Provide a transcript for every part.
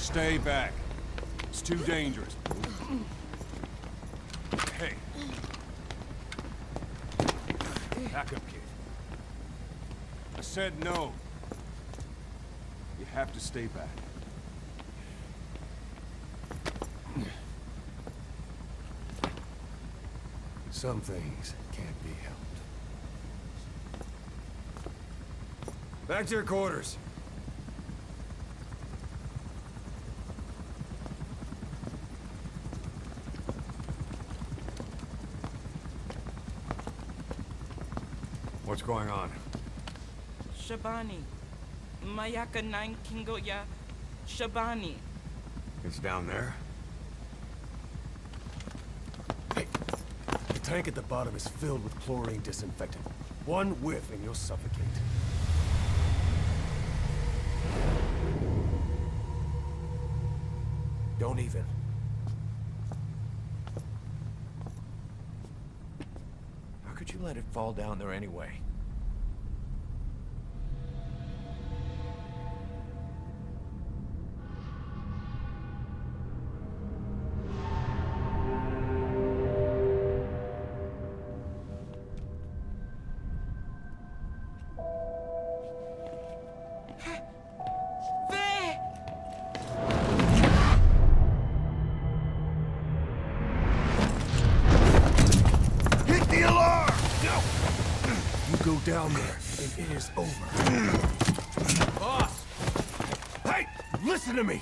Stay back. It's too dangerous. Hey. Back up, kid. I said no. You have to stay back. Some things can't be helped. Back to your quarters. What's going on? Shabani. Mayaka 9 Kingo ya Shabani. It's down there. Hey, the tank at the bottom is filled with chlorine disinfectant. One whiff and you'll suffocate. Don't even. How could you let it fall down there anyway? Go down there, and it is over. Boss! Hey! Listen to me!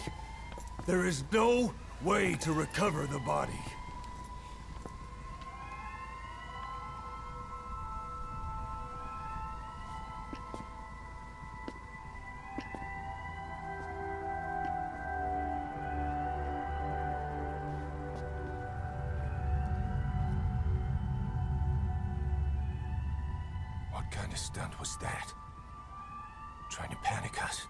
There is no way to recover the body. What kind of stunt was that? Trying to panic us?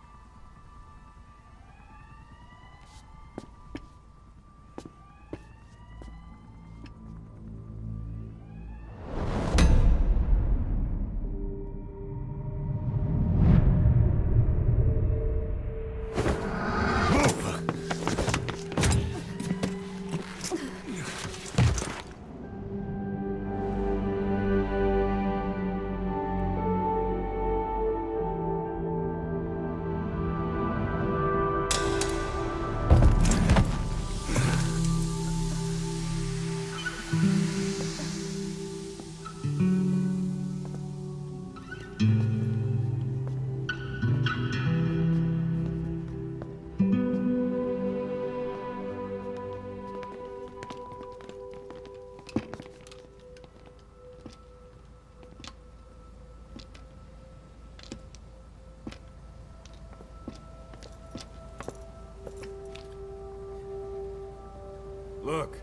Look.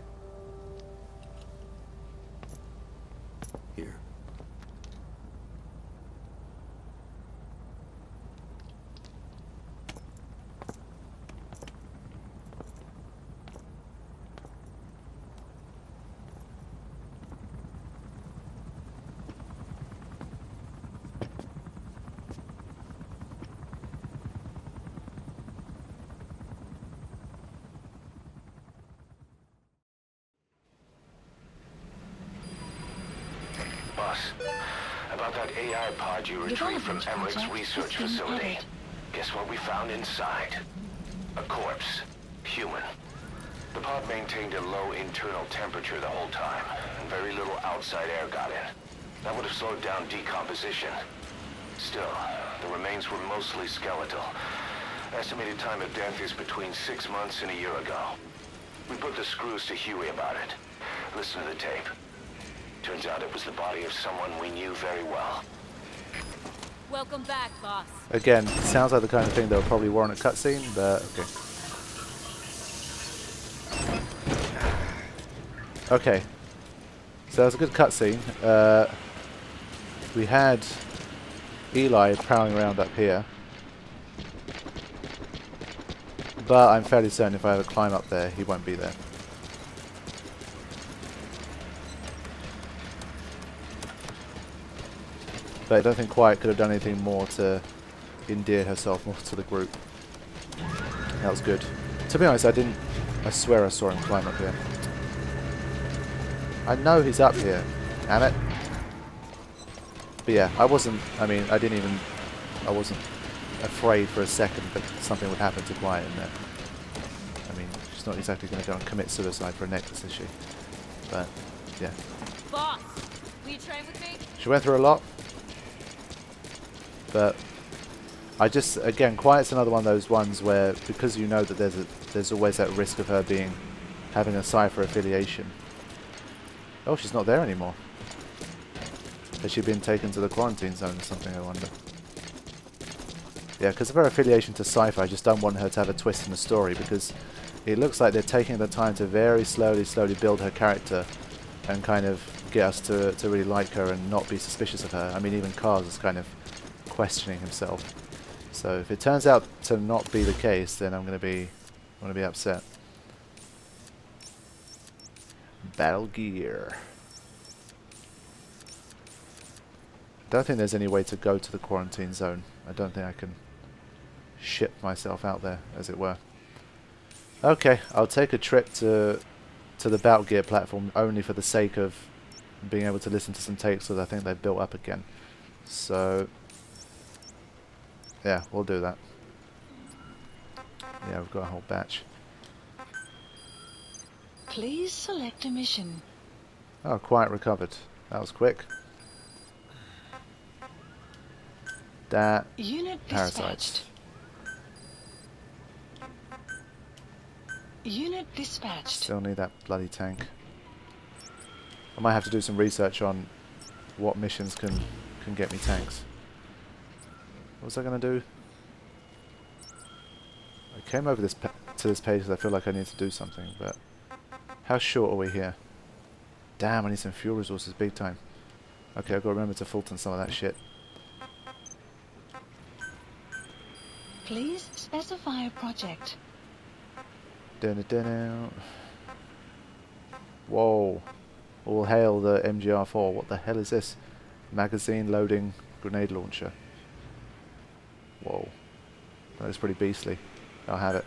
Here. Boss, about that AI pod you retrieved from Emmerich's research facility. Guess what we found inside? A corpse. Human. The pod maintained a low internal temperature the whole time, and very little outside air got in. That would have slowed down decomposition. Still, the remains were mostly skeletal. Estimated time of death is between 6 months and a year ago. We put the screws to Huey about it. Listen to the tape. Turns out it was the body of someone we knew very well. Welcome back, boss. Again, sounds like the kind of thing that would probably warrant a cutscene, but okay. Okay. So that was a good cutscene. We had Eli prowling around up here. But I'm fairly certain if I ever climb up there, he won't be there. But I don't think Quiet could have done anything more to endear herself more to the group. That was good. To be honest, I swear I saw him climb up here. I know he's up here. Damn it. But yeah, I wasn't afraid for a second that something would happen to Quiet in there. I mean, she's not exactly going to go and commit suicide for a necklace, is she? But, yeah. Boss, will you train with me? She went through a lot. But again, Quiet's another one of those ones where, because you know that there's always that risk of her having a Cypher affiliation. Oh, she's not there anymore. Has she been taken to the quarantine zone or something, I wonder? Yeah, because of her affiliation to Cypher, I just don't want her to have a twist in the story, because it looks like they're taking the time to very slowly build her character and kind of get us to really like her and not be suspicious of her. I mean, even Kaz is kind of questioning himself. So if it turns out to not be the case, then I'm going to be upset. Battle gear. I don't think there's any way to go to the quarantine zone. I don't think I can ship myself out there, as it were. Okay, I'll take a trip to the Battle Gear platform only for the sake of being able to listen to some tapes that I think they've built up again. So, yeah, we'll do that. Yeah, we've got a whole batch. Please select a mission. Oh, Quiet recovered. That was quick. That Unit parasites. dispatched. Unit dispatched. Still need that bloody tank. I might have to do some research on what missions can get me tanks. What was I going to do? I came over to this page because I feel like I need to do something, but how short are we here? Damn, I need some fuel resources big time. Okay, I've got to remember to Fulton some of that shit. Please specify a project. Whoa. All hail the MGR4. What the hell is this? Magazine loading grenade launcher. Whoa. That is pretty beastly. I'll have it.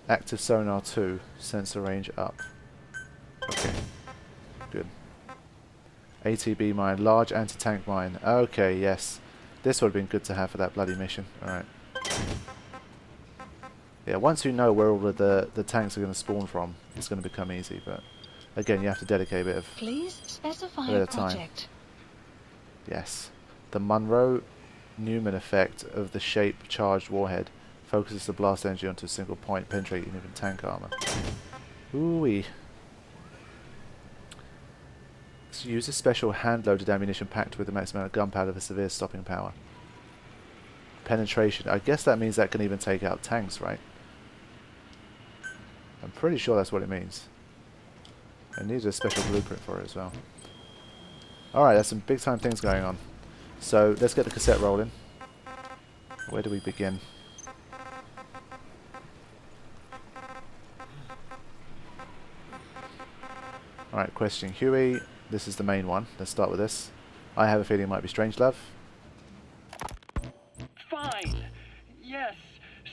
Active sonar 2, sensor range up. Okay, good. ATB mine, large anti-tank mine. Okay, yes. This would have been good to have for that bloody mission. Alright. Yeah, once you know where all of the tanks are going to spawn from, it's going to become easy, but again, you have to dedicate a bit of time. Yes. The Monroe-Newman effect of the shape charged warhead focuses the blast energy onto a single point, penetrating even tank armor. Ooh-wee. So use a special hand-loaded ammunition packed with the maximum amount of gunpowder for severe stopping power. Penetration. I guess that means that can even take out tanks, right? I'm pretty sure that's what it means. I need a special blueprint for it as well. Alright, there's some big-time things going on. So, let's get the cassette rolling. Where do we begin? Alright, questioning Huey. This is the main one. Let's start with this. I have a feeling it might be Strangelove. Fine. Yes,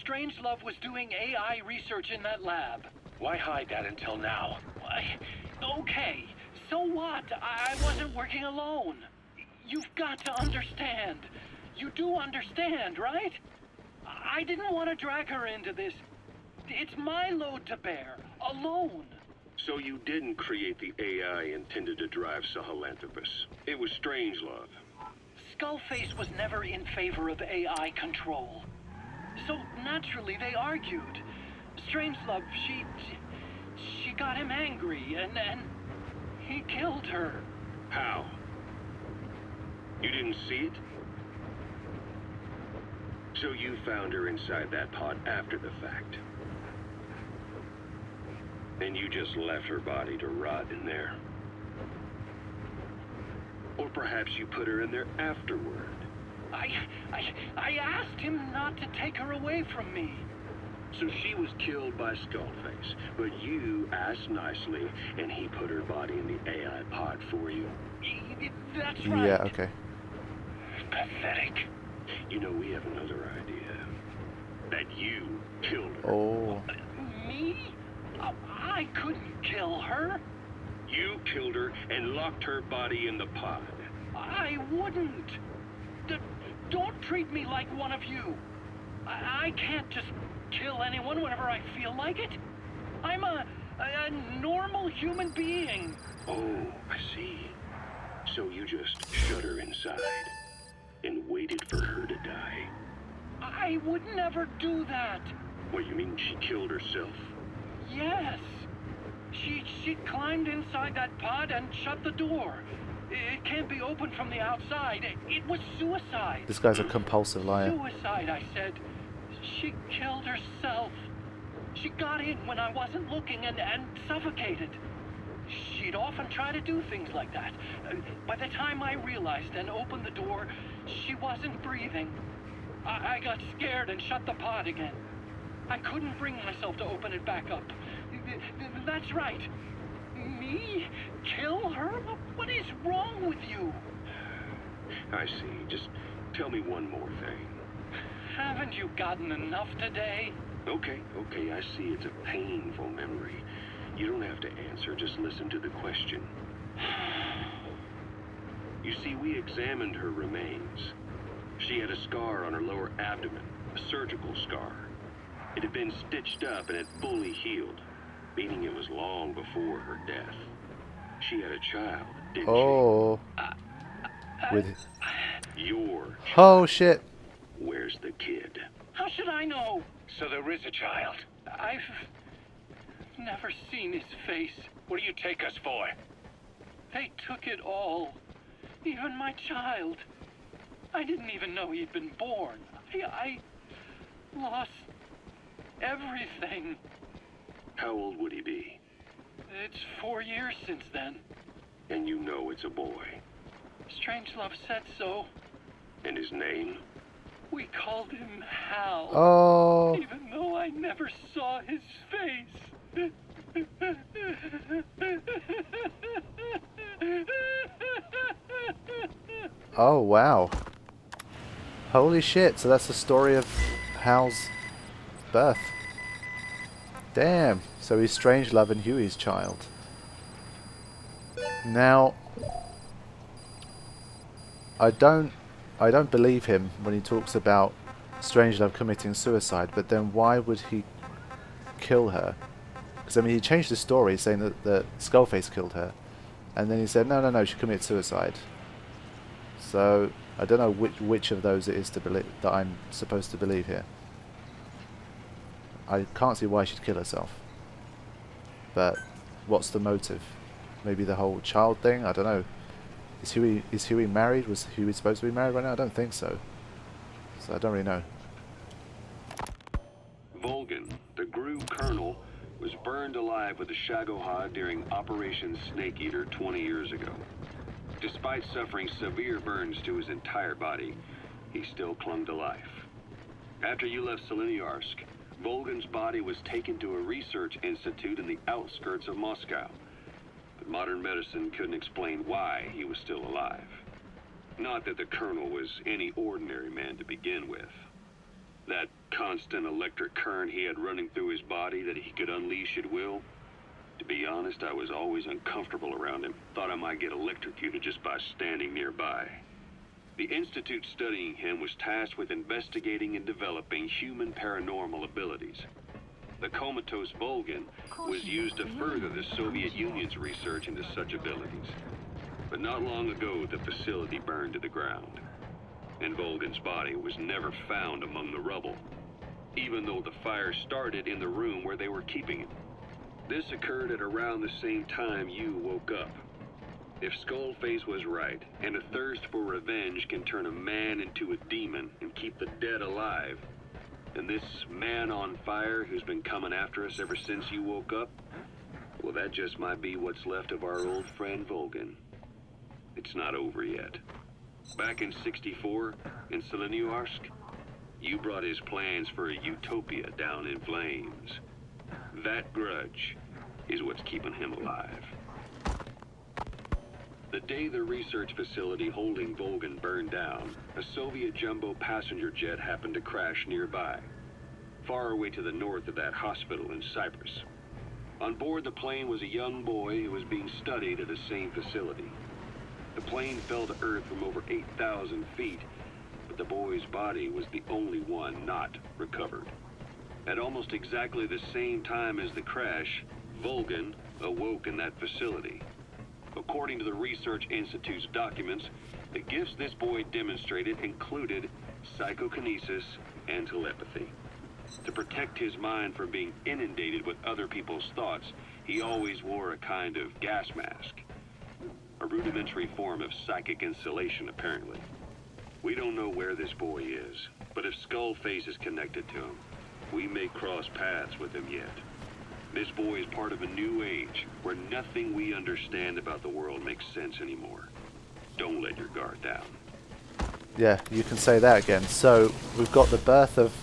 Strangelove was doing AI research in that lab. Why hide that until now? Why? Okay, so what? I wasn't working alone. You've got to understand. You do understand, right? I didn't want to drag her into this. It's my load to bear, alone. So you didn't create the AI intended to drive Sahelanthropus. It was Strangelove. Skullface was never in favor of AI control. So naturally they argued. Strangelove, she got him angry and he killed her. How? You didn't see it? So you found her inside that pod after the fact. And you just left her body to rot in there. Or perhaps you put her in there afterward. I asked him not to take her away from me. So she was killed by Skullface, but you asked nicely, and he put her body in the AI pod for you. That's right. Yeah, okay. Pathetic. You know, we have another idea. That you killed her. Oh. Me? I couldn't kill her. You killed her and locked her body in the pod. I wouldn't. Don't treat me like one of you. I can't just kill anyone whenever I feel like it. I'm a normal human being. Oh, I see. So you just shut her inside and waited for her to die. I would never do that. What, you mean she killed herself? Yes. She climbed inside that pod and shut the door. It can't be opened from the outside. It was suicide. This guy's a compulsive liar. Suicide, I said. She killed herself. She got in when I wasn't looking and suffocated. She'd often try to do things like that. By the time I realized and opened the door, she wasn't breathing. I got scared and shut the pod again. I couldn't bring myself to open it back up. That's right. Me? Kill her? What is wrong with you? I see. Just tell me one more thing. Haven't you gotten enough today? Okay, I see it's a painful memory. You don't have to answer, just listen to the question. You see, we examined her remains. She had a scar on her lower abdomen, a surgical scar. It had been stitched up and had fully healed, meaning it was long before her death. She had a child, didn't she? With your child. Oh shit. Where's the kid? How should I know? So there is a child. I've never seen his face. What do you take us for? They took it all. Even my child. I didn't even know he'd been born. I lost everything. How old would he be? It's 4 years since then. And you know it's a boy. Strangelove said so. And his name? We called him Hal. Oh. Even though I never saw his face. Oh, wow. Holy shit, so that's the story of Hal's birth. Damn, so he's Strangelove and Huey's child. Now, I don't believe him when he talks about Strangelove committing suicide, but then why would he kill her? Because, I mean, he changed the story saying that Skullface killed her, and then he said, no, she committed suicide. So, I don't know which of those it is to believe that I'm supposed to believe here. I can't see why she'd kill herself. But what's the motive? Maybe the whole child thing? I don't know. Is Huey married? Was Huey supposed to be married right now? I don't think so. So I don't really know. Volgan, the GRU colonel, was burned alive with the Shagohod during Operation Snake Eater 20 years ago. Despite suffering severe burns to his entire body, he still clung to life. After you left Seleniarsk, Volgan's body was taken to a research institute in the outskirts of Moscow. But modern medicine couldn't explain why he was still alive. Not that the colonel was any ordinary man to begin with. That constant electric current he had running through his body that he could unleash at will. To be honest, I was always uncomfortable around him. Thought I might get electrocuted just by standing nearby. The institute studying him was tasked with investigating and developing human paranormal abilities. The comatose Volgan was used to further the Soviet Union's research into such abilities. But not long ago, the facility burned to the ground. And Volgan's body was never found among the rubble, even though the fire started in the room where they were keeping him. This occurred at around the same time you woke up. If Skullface was right, and a thirst for revenge can turn a man into a demon and keep the dead alive, then this man on fire who's been coming after us ever since you woke up, well, that just might be what's left of our old friend Volgan. It's not over yet. Back in '64, in Seleniorsk, you brought his plans for a utopia down in flames. That grudge is what's keeping him alive. The day the research facility holding Volgan burned down, a Soviet jumbo passenger jet happened to crash nearby, far away to the north of that hospital in Cyprus. On board the plane was a young boy who was being studied at the same facility. The plane fell to Earth from over 8,000 feet, but the boy's body was the only one not recovered. At almost exactly the same time as the crash, Volgan awoke in that facility. According to the Research Institute's documents, the gifts this boy demonstrated included psychokinesis and telepathy. To protect his mind from being inundated with other people's thoughts, he always wore a kind of gas mask. A rudimentary form of psychic insulation, apparently. We don't know where this boy is, but if Skullface is connected to him, we may cross paths with him yet. This boy is part of a new age, where nothing we understand about the world makes sense anymore. Don't let your guard down. Yeah, you can say that again. So, we've got the birth of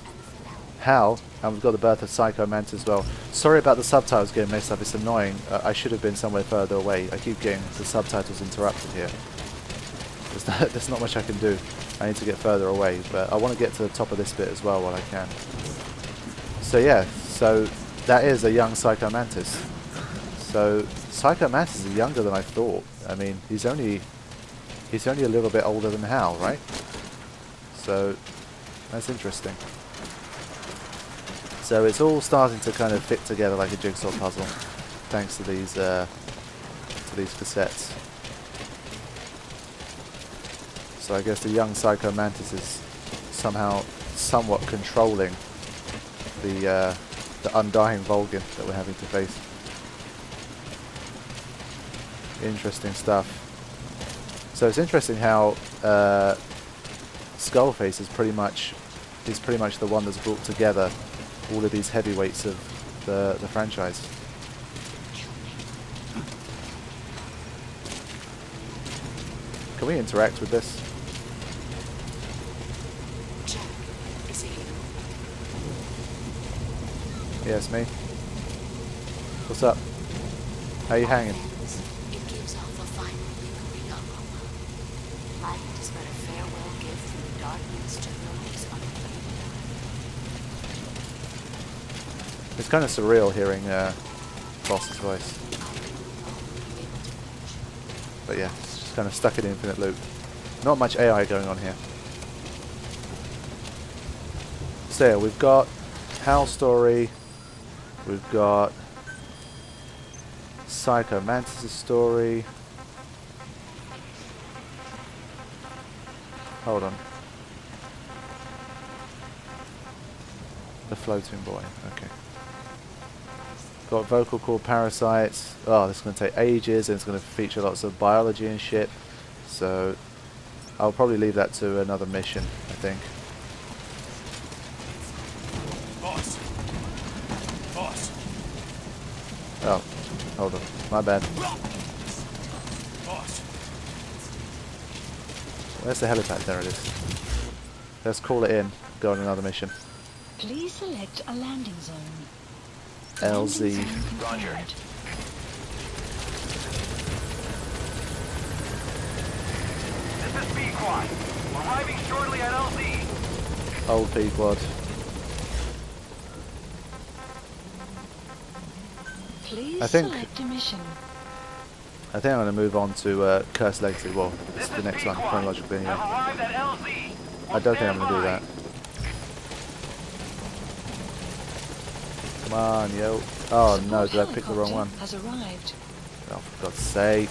Hal, and we've got the birth of Psycho Mantis as well. Sorry about the subtitles getting messed up, it's annoying. I should have been somewhere further away. I keep getting the subtitles interrupted here. There's not much I can do. I need to get further away, but I want to get to the top of this bit as well while I can. So yeah, so that is a young Psycho Mantis. So Psycho Mantis is younger than I thought. I mean, he's only a little bit older than Hal, right? So that's interesting. So it's all starting to kind of fit together like a jigsaw puzzle, thanks to these cassettes. So I guess the young Psycho Mantis is somehow somewhat controlling the undying Volgan that we're having to face. Interesting stuff. So it's interesting how Skullface is pretty much the one that's brought together all of these heavyweights of the franchise. Can we interact with this? Yeah, it's me. What's up? How you hanging? It gives off a fine lingering aroma. Light is but a farewell gift from the darkness to those unfading. It's kind of surreal hearing Boss's voice. But yeah, it's just kind of stuck in infinite loop. Not much AI going on here. So yeah, we've got Hal's story. We've got Psycho Mantis' story. Hold on. The floating boy. Okay. Got vocal cord parasites. Oh, this is going to take ages, and it's going to feature lots of biology and shit. So I'll probably leave that to another mission, I think. Boss. Oh, hold on. My bad. Boss. Where's the helipad? There it is. Let's call it in. Go on another mission. Please select a landing zone. LZ. Roger. This is B-Quad. Arriving shortly at LZ. Old P-Quad. Please I think select a mission. I'm going to move on to Cursed Legacy. Well, it's the next one, chronologically anyway. I don't think I'm going to do that. Come on, yo. Oh no, did I pick the wrong one? Has arrived. Oh, for God's sake.